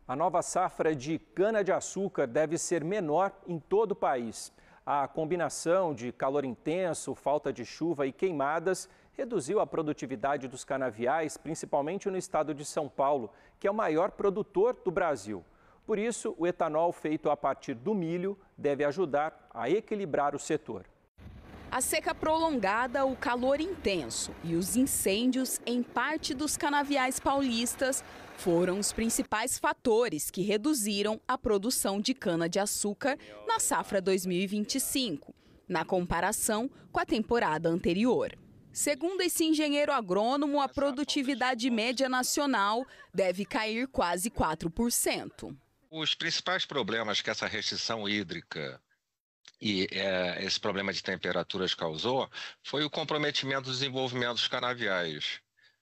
A nova safra de cana-de-açúcar deve ser menor em todo o país. A combinação de calor intenso, falta de chuva e queimadas reduziu a produtividade dos canaviais, principalmente no estado de São Paulo, que é o maior produtor do Brasil. Por isso, o etanol feito a partir do milho deve ajudar a equilibrar o setor. A seca prolongada, o calor intenso e os incêndios em parte dos canaviais paulistas foram os principais fatores que reduziram a produção de cana-de-açúcar na safra 2025, na comparação com a temporada anterior. Segundo esse engenheiro agrônomo, a produtividade média nacional deve cair quase 4%. Os principais problemas que essa restrição hídrica e esse problema de temperaturas causou foi o comprometimento do desenvolvimento dos canaviais,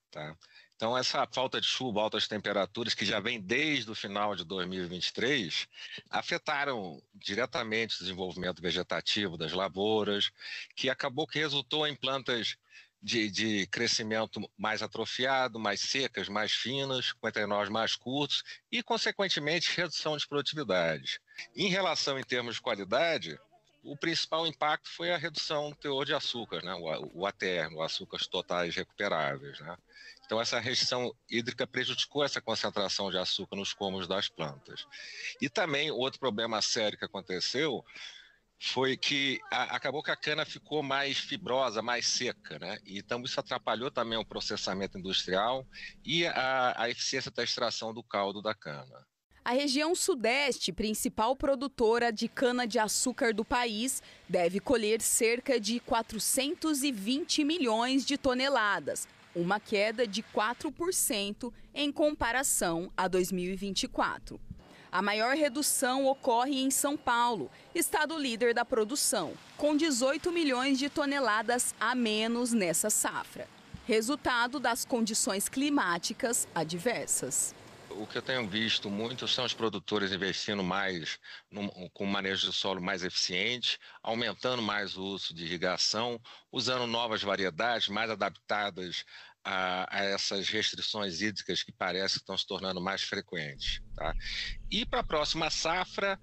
tá? Então, essa falta de chuva, altas temperaturas, que já vem desde o final de 2023, afetaram diretamente o desenvolvimento vegetativo das lavouras, que acabou que resultou em plantas de crescimento mais atrofiado, mais secas, mais finas, com etanóis mais curtos e, consequentemente, redução de produtividade. Em relação em termos de qualidade, o principal impacto foi a redução do teor de açúcar, né? o ATR, o açúcares totais recuperáveis, né? Então, essa restrição hídrica prejudicou essa concentração de açúcar nos cômodos das plantas. E também, outro problema sério que aconteceu foi que acabou que a cana ficou mais fibrosa, mais seca, né? Então, isso atrapalhou também o processamento industrial e a eficiência da extração do caldo da cana. A região sudeste, principal produtora de cana-de-açúcar do país, deve colher cerca de 420 milhões de toneladas, uma queda de 4% em comparação a 2024. A maior redução ocorre em São Paulo, estado líder da produção, com 18 milhões de toneladas a menos nessa safra, resultado das condições climáticas adversas. O que eu tenho visto muito são os produtores investindo mais com manejo de solo mais eficiente, aumentando mais o uso de irrigação, usando novas variedades mais adaptadas a essas restrições hídricas que parece que estão se tornando mais frequentes, tá? E para a próxima safra,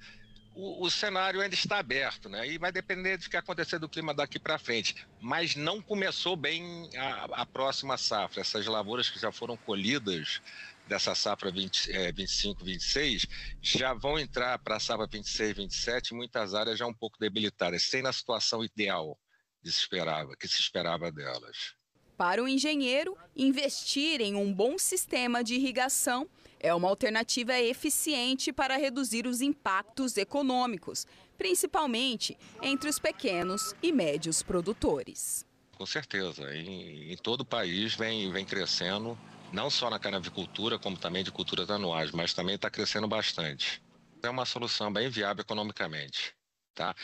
o cenário ainda está aberto, né? E vai depender do que acontecer do clima daqui para frente. Mas não começou bem a próxima safra. Essas lavouras que já foram colhidas dessa safra 25, 26, já vão entrar para a safra 26, 27, muitas áreas já um pouco debilitadas, sem na situação ideal que se esperava delas. Para o engenheiro, investir em um bom sistema de irrigação é uma alternativa eficiente para reduzir os impactos econômicos, principalmente entre os pequenos e médios produtores. Com certeza, em todo o país vem crescendo, não só na canavicultura, como também de culturas anuais, mas também está crescendo bastante. É uma solução bem viável economicamente, tá?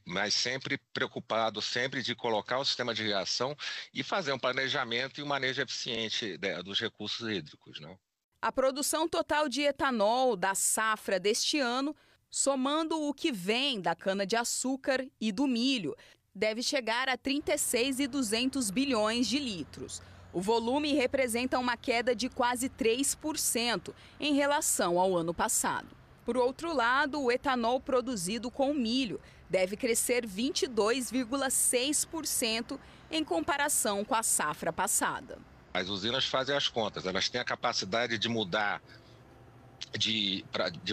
Mas sempre preocupado, sempre de colocar o sistema de irrigação e fazer um planejamento e um manejo eficiente dos recursos hídricos, né? A produção total de etanol da safra deste ano, somando o que vem da cana-de-açúcar e do milho, deve chegar a 36.200 bilhões de litros. O volume representa uma queda de quase 3% em relação ao ano passado. Por outro lado, o etanol produzido com milho deve crescer 22,6% em comparação com a safra passada. As usinas fazem as contas, elas têm a capacidade de mudar de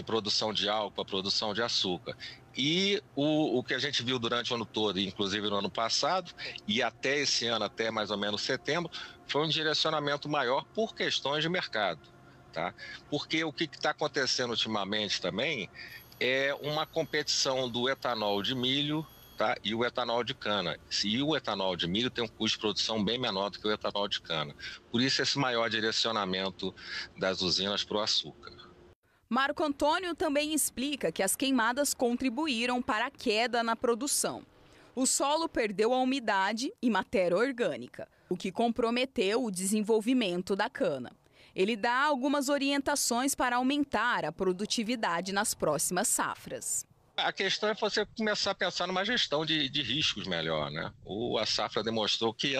produção de álcool para produção de açúcar. E o que a gente viu durante o ano todo, inclusive no ano passado, e até esse ano, até mais ou menos setembro, foi um direcionamento maior por questões de mercado, tá? Porque o que está acontecendo ultimamente também é uma competição do etanol de milho, tá? E o etanol de cana. E o etanol de milho tem um custo de produção bem menor do que o etanol de cana. Por isso esse maior direcionamento das usinas para o açúcar. Marco Antônio também explica que as queimadas contribuíram para a queda na produção. O solo perdeu a umidade e matéria orgânica, o que comprometeu o desenvolvimento da cana. Ele dá algumas orientações para aumentar a produtividade nas próximas safras. A questão é você começar a pensar numa gestão de riscos melhor, né? A safra demonstrou que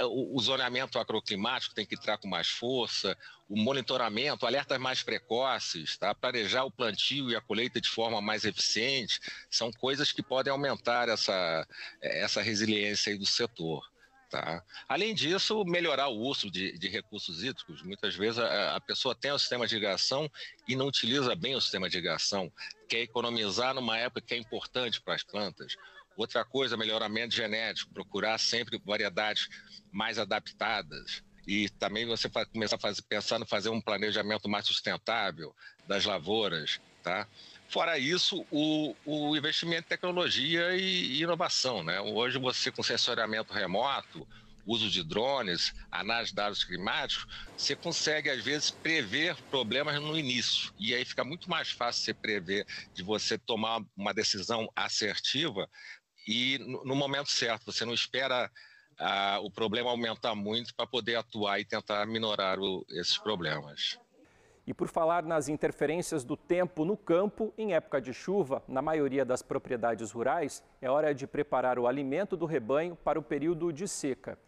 o zoneamento agroclimático tem que entrar com mais força, o monitoramento, alertas mais precoces, tá? Planejar o plantio e a colheita de forma mais eficiente, são coisas que podem aumentar essa resiliência aí do setor. Tá? Além disso, melhorar o uso de recursos hídricos. Muitas vezes a pessoa tem o sistema de irrigação e não utiliza bem o sistema de irrigação, quer economizar numa época que é importante para as plantas. Outra coisa, melhoramento genético, procurar sempre variedades mais adaptadas. E também você começar a pensar em fazer um planejamento mais sustentável das lavouras, tá? Fora isso, o investimento em tecnologia e inovação, né? Hoje você com sensoriamento remoto, uso de drones, análise de dados climáticos, você consegue às vezes prever problemas no início. E aí fica muito mais fácil você prever, de você tomar uma decisão assertiva e no momento certo. Você não espera o problema aumentar muito para poder atuar e tentar minorar esses problemas. E por falar nas interferências do tempo no campo, em época de chuva, na maioria das propriedades rurais, é hora de preparar o alimento do rebanho para o período de seca.